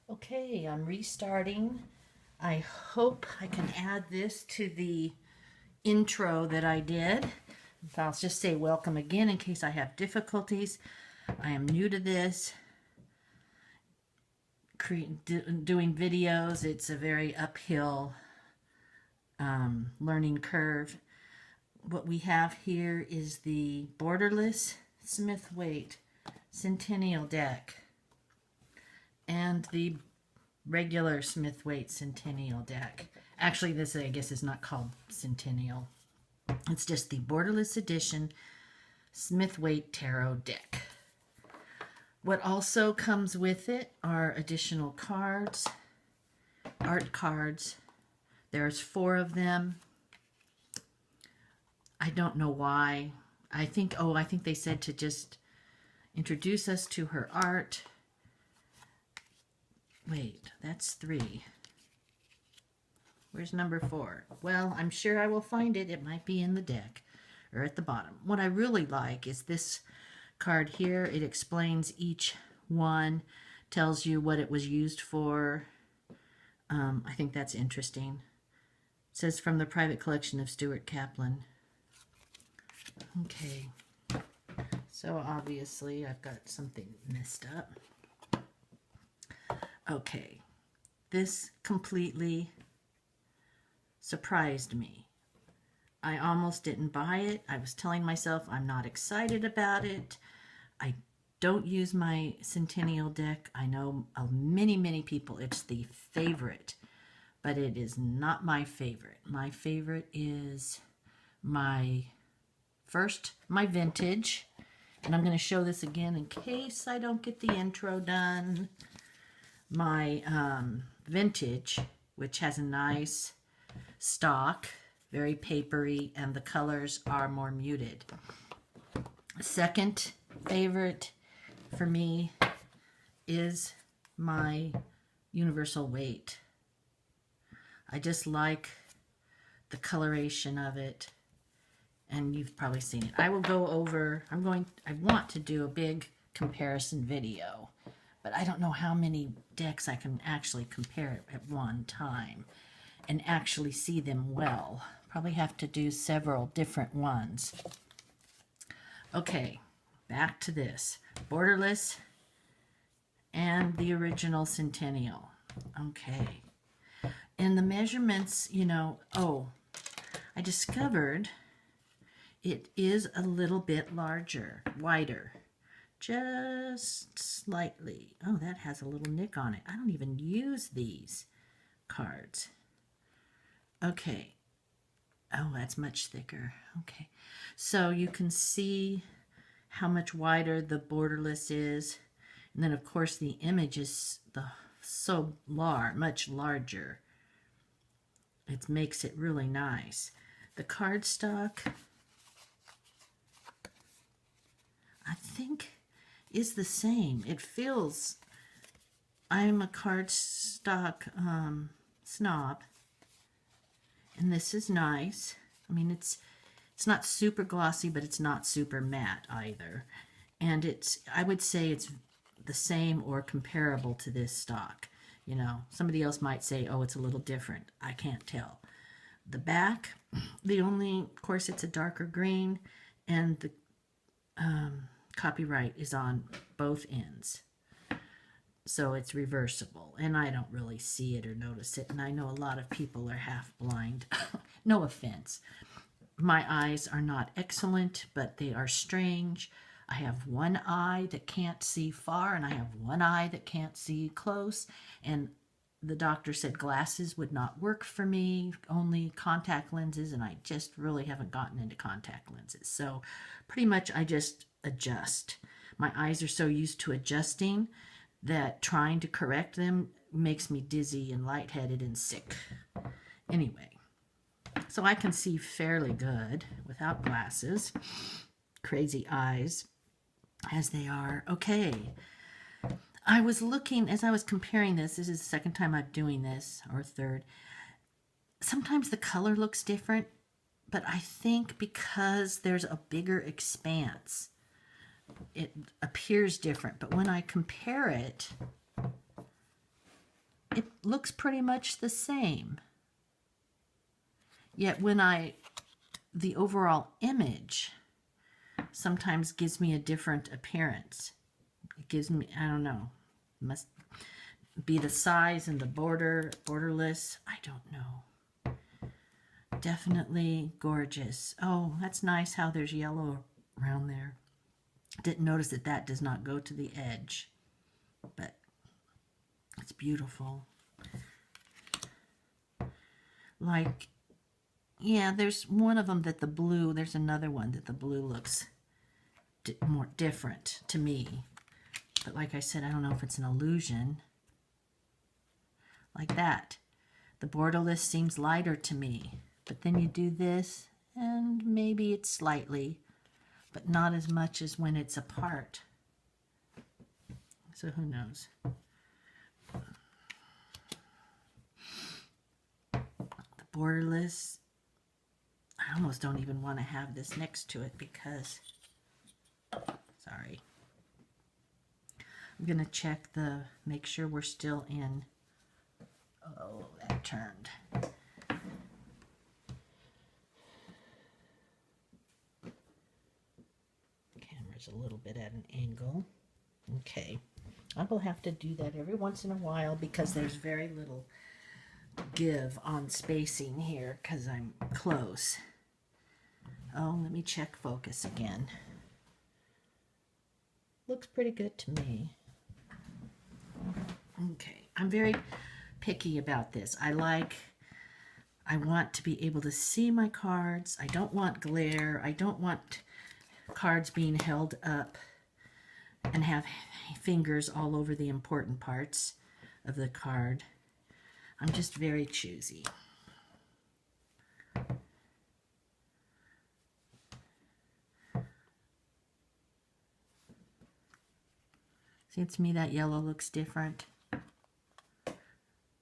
Okay, I'm restarting. I hope I can add this to the intro that I did. I'll just say welcome again in case I have difficulties. I am new to this. Doing videos, it's a very uphill learning curve. What we have here is the Borderless Smith-Waite Centennial Deck and the regular Smith-Waite Centennial Deck. Actually, this, I guess, is not called Centennial. It's just the Borderless Edition Smith-Waite Tarot Deck. What also comes with it are additional cards, art cards. There's 4 of them. I don't know why. I think they said to just introduce us to her art. Wait, that's 3. Where's number 4? Well, I'm sure I will find it. It might be in the deck or at the bottom. What I really like is this card here. It explains each one, tells you what it was used for. I think that's interesting. It says from the private collection of Stuart Kaplan. Okay, so obviously I've got something messed up. Okay, this completely surprised me. I almost didn't buy it. I was telling myself I'm not excited about it. I don't use my Centennial deck. I know of many people it's the favorite, but it is not my favorite. My favorite is my vintage, and I'm going to show this again in case I don't get the intro done. My vintage, which has a nice stock, very papery, and the colors are more muted. Second favorite for me is my universal weight. I just like the coloration of it, and you've probably seen it. I will go over, I want to do a big comparison video, but I don't know how many decks I can actually compare at one time and actually see them well. Probably have to do several different ones. Okay, back to this. Borderless and the original Centennial. Okay. And the measurements, I discovered it is a little bit larger, wider. Just slightly. Oh, that has a little nick on it. I don't even use these cards. Okay. Oh, that's much thicker. Okay. So you can see how much wider the Borderless is. And then, of course, the image is much larger. It makes it really nice. The cardstock, I think, is the same. It feels, I'm a cardstock snob, and this is nice. I mean, it's not super glossy, but it's not super matte either. And I would say it's the same or comparable to this stock. Somebody else might say, oh, it's a little different. I can't tell. The back, of course, it's a darker green, and the copyright is on both ends. So it's reversible, and I don't really see it or notice it, and I know a lot of people are half blind. No offense. My eyes are not excellent, but they are strange. I have one eye that can't see far, and I have one eye that can't see close, and the doctor said glasses would not work for me, only contact lenses, and I just really haven't gotten into contact lenses. So pretty much I just adjust. My eyes are so used to adjusting that trying to correct them makes me dizzy and lightheaded and sick. Anyway, so I can see fairly good without glasses. Crazy eyes as they are. Okay. I was looking, as I was comparing this is the second time I'm doing this, or third. Sometimes the color looks different, but I think because there's a bigger expanse, it appears different. But when I compare it, looks pretty much the same. Yet when the overall image sometimes gives me a different appearance. It gives me, I don't know, must be the size and the borderless. I don't know. Definitely gorgeous. Oh, that's nice how there's yellow around there. Didn't notice that that does not go to the edge, but it's beautiful. Like, yeah, there's one of them that the blue, there's another one that the blue looks more different to me. But like I said, I don't know if it's an illusion. Like that. The borderless seems lighter to me. But then you do this, and maybe it's slightly, but not as much as when it's apart. So who knows? The borderless, I almost don't even want to have this next to it because, sorry. I'm going to check make sure we're still in, oh, that turned. Camera's a little bit at an angle. Okay. I will have to do that every once in a while because there's very little give on spacing here because I'm close. Oh, let me check focus again. Looks pretty good to me. Okay, I'm very picky about this. I want to be able to see my cards. I don't want glare. I don't want cards being held up and have fingers all over the important parts of the card. I'm just very choosy. See, to me that yellow looks different.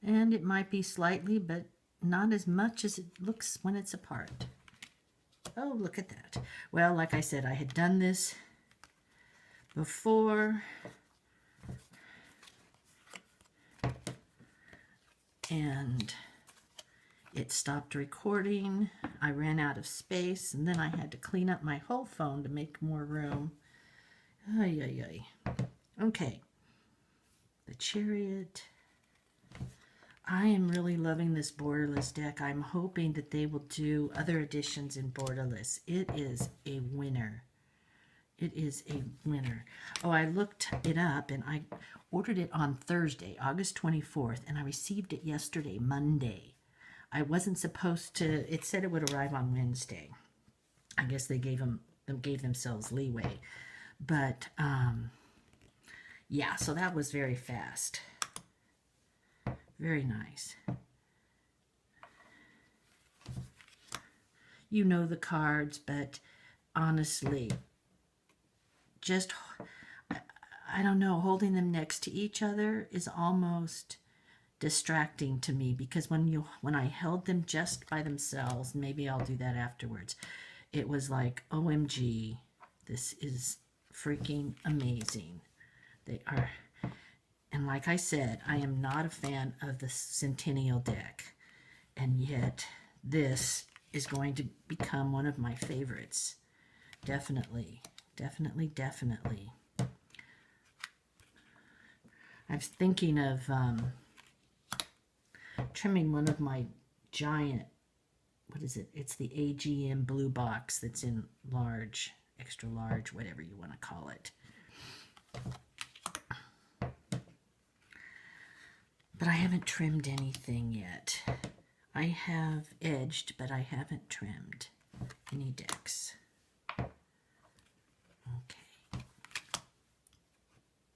And it might be slightly, but not as much as it looks when it's apart. Oh, look at that. Well, like I said, I had done this before. And it stopped recording. I ran out of space, and then I had to clean up my whole phone to make more room. Ay, ay, ay. Okay. The Chariot. I am really loving this Borderless deck. I'm hoping that they will do other editions in Borderless. It is a winner. It is a winner. Oh, I looked it up, and I ordered it on Thursday, August 24th, and I received it yesterday, Monday. I wasn't supposed to, it said it would arrive on Wednesday. I guess they gave themselves leeway. But, yeah, so that was very fast. Very nice. You know the cards, but honestly, just, I don't know, holding them next to each other is almost distracting to me because when I held them just by themselves, maybe I'll do that afterwards, it was like, OMG, this is freaking amazing. They are. And like I said, I am not a fan of the Centennial Deck. And yet, this is going to become one of my favorites. Definitely. Definitely, definitely. I was thinking of trimming one of my giant, what is it? It's the AGM blue box that's in large, extra large, whatever you want to call it. But I haven't trimmed anything yet. I have edged, but I haven't trimmed any decks. Okay.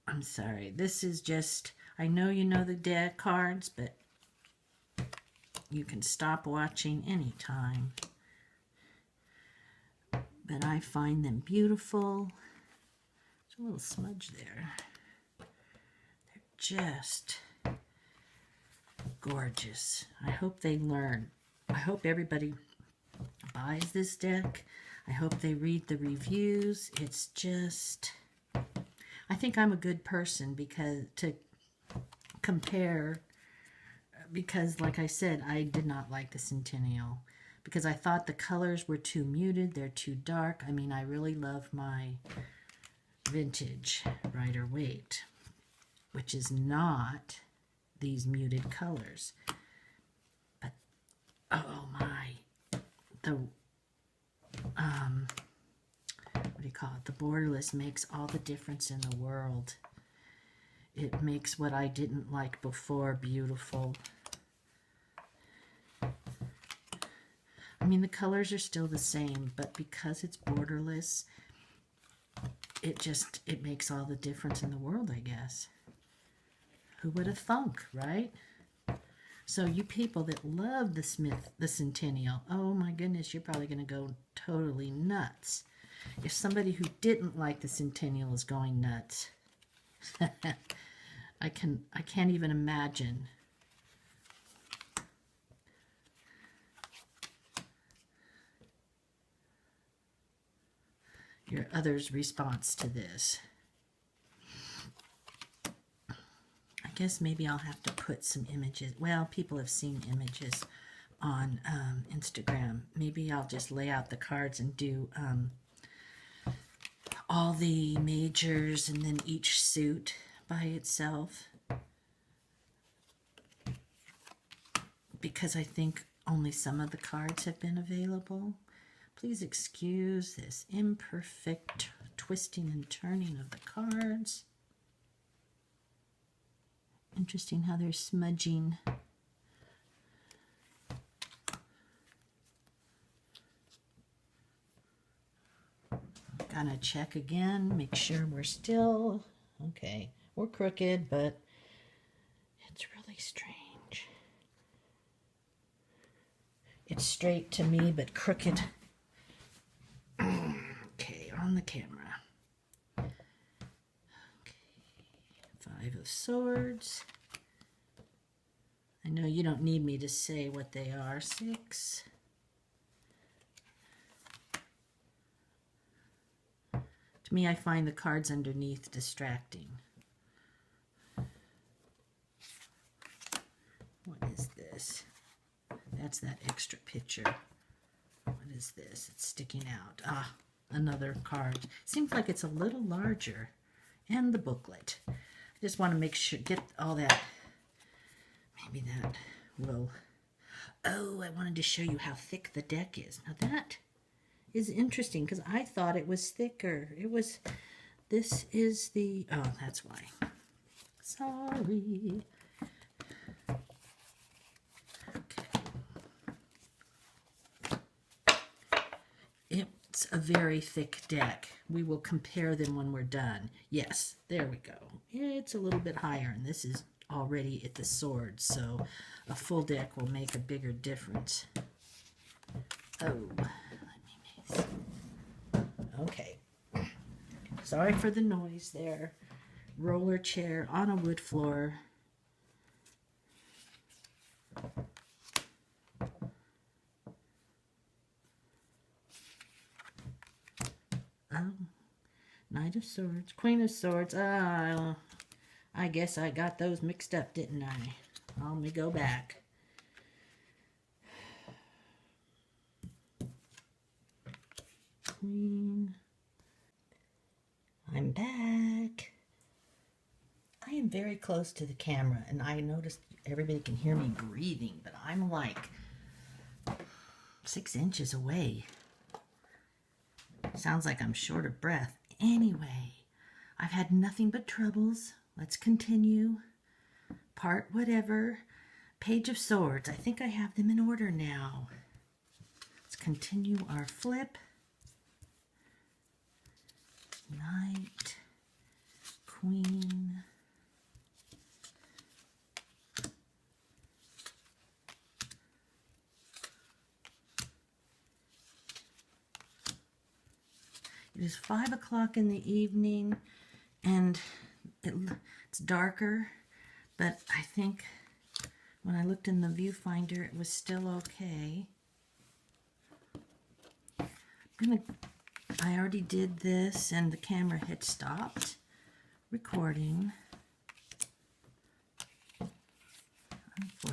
I'm sorry. This is just, I know you know the deck cards, but you can stop watching anytime. But I find them beautiful. There's a little smudge there. They're just gorgeous. I hope they learn. I hope everybody buys this deck. I hope they read the reviews. It's just, I think I'm a good person because to compare because like I said, I did not like the Centennial because I thought the colors were too muted. They're too dark. I mean, I really love my vintage Rider-Waite, which is not these muted colors. But, oh my, the, what do you call it? The Borderless makes all the difference in the world. It makes what I didn't like before beautiful. I mean, the colors are still the same, but because it's borderless, it makes all the difference in the world, I guess. Who would have thunk, right? So you people that love the Centennial, oh my goodness, you're probably going to go totally nuts. If somebody who didn't like the Centennial is going nuts, I can't even imagine. Your other's response to this. I guess maybe I'll have to put some images. Well, people have seen images on Instagram. Maybe I'll just lay out the cards and do all the majors and then each suit by itself. Because I think only some of the cards have been available. Please excuse this imperfect twisting and turning of the cards. Interesting how they're smudging. Gonna check again, make sure we're still, okay, we're crooked, but it's really strange. It's straight to me, but crooked. Okay, on the camera. Okay, Five of Swords. I know you don't need me to say what they are. Six. To me, I find the cards underneath distracting. What is this? That's that extra picture. What is this? It's sticking out. Ah, another card. Seems like it's a little larger. And the booklet. I just want to make sure, get all that. Maybe that will... Oh, I wanted to show you how thick the deck is. Now that is interesting because I thought it was thicker. It was... This is the... Oh, that's why. Sorry. It's a very thick deck. We will compare them when we're done. Yes, there we go. It's a little bit higher, and this is already at the sword, so a full deck will make a bigger difference. Oh, let me see. Okay. Sorry for the noise there. Roller chair on a wood floor. Knight of Swords, Queen of Swords. I guess I got those mixed up, didn't I? Let me go back. Queen. I'm back. I am very close to the camera, and I noticed everybody can hear me breathing, but I'm like 6 inches away. Sounds like I'm short of breath. Anyway, I've had nothing but troubles. Let's continue. Part whatever. Page of Swords. I think I have them in order now. Let's continue our flip. Knight. Queen. It is 5 o'clock in the evening, and it's darker, but I think when I looked in the viewfinder, it was still okay. I already did this, and the camera had stopped recording,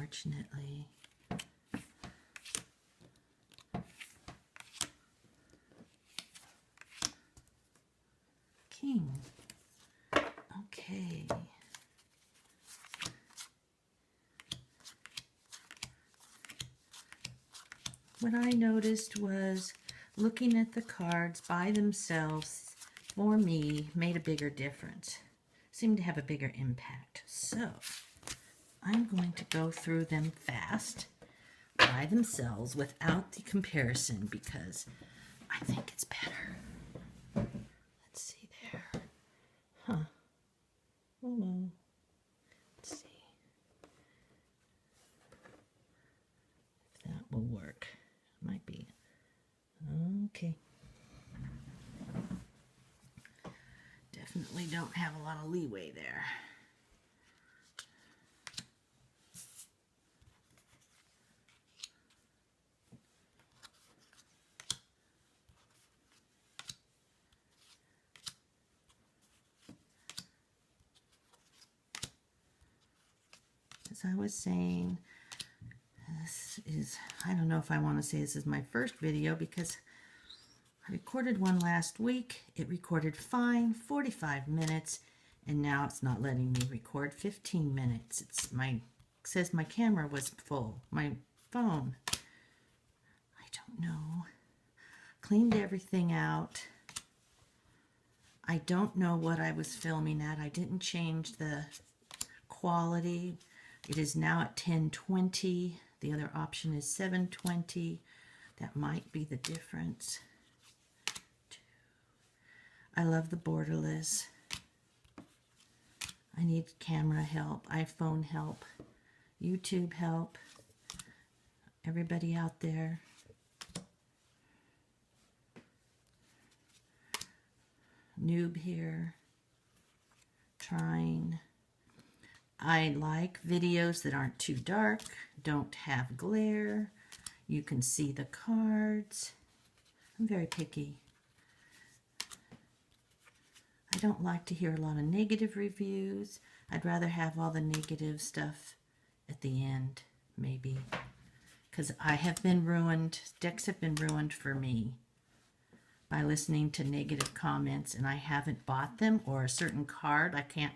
unfortunately. King. Okay. What I noticed was looking at the cards by themselves, for me, made a bigger difference. Seemed to have a bigger impact. So, I'm going to go through them fast by themselves without the comparison because I think it's better. Let's see there. Huh. Oh no. Let's see if that will work. Might be. Okay. Definitely don't have a lot of leeway there. As I was saying, this is, I don't know if I want to say this is my first video because I recorded one last week. It recorded fine, 45 minutes, and now it's not letting me record 15 minutes. It says my camera was full. My phone, I don't know. Cleaned everything out. I don't know what I was filming at. I didn't change the quality. It is now at 1020. The other option is 720. That might be the difference. I love the Borderless. I need camera help, iPhone help, YouTube help. Everybody out there. Noob here. Trying. I like videos that aren't too dark, don't have glare. You can see the cards. I'm very picky. I don't like to hear a lot of negative reviews. I'd rather have all the negative stuff at the end, maybe. Because I have been ruined, decks have been ruined for me by listening to negative comments, and I haven't bought them, or a certain card I can't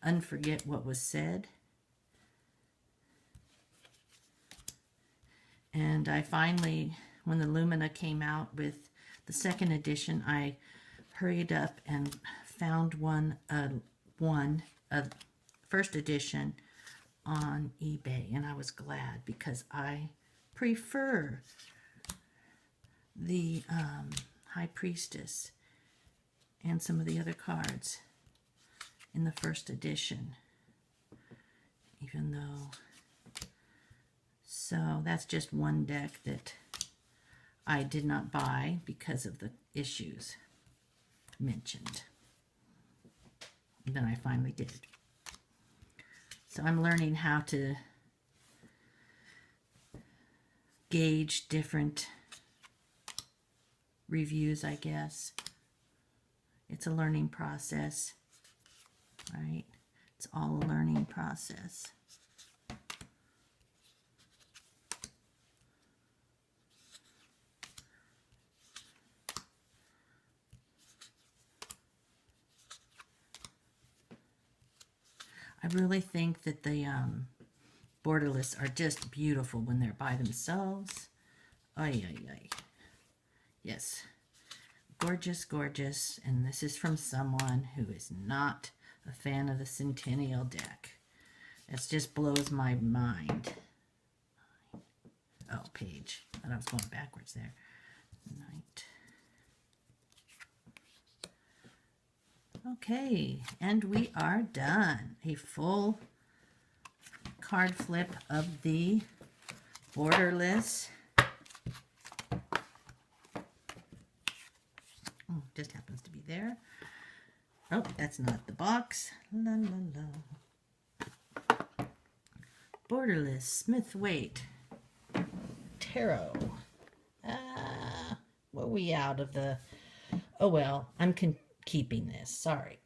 unforget what was said. And I finally, when the Lumina came out with the second edition, I hurried up and found a first edition on eBay, and I was glad because I prefer the High Priestess and some of the other cards in the first edition, even though, so that's just one deck that I did not buy because of the issues mentioned. And then I finally did. So I'm learning how to gauge different reviews, I guess. It's a learning process, right? It's all a learning process. I really think that the Borderless are just beautiful when they're by themselves. Ay, ay, ay. Yes. Gorgeous, gorgeous. And this is from someone who is not a fan of the Centennial Deck. It just blows my mind. Oh, page. I thought I was going backwards there. Night. Okay, and we are done. A full card flip of the Borderless. Oh, just happens to be there. Oh, that's not the box. La, la, la. Borderless Smith-Waite Tarot. Were we out of the... Oh, well, I'm keeping this. Sorry.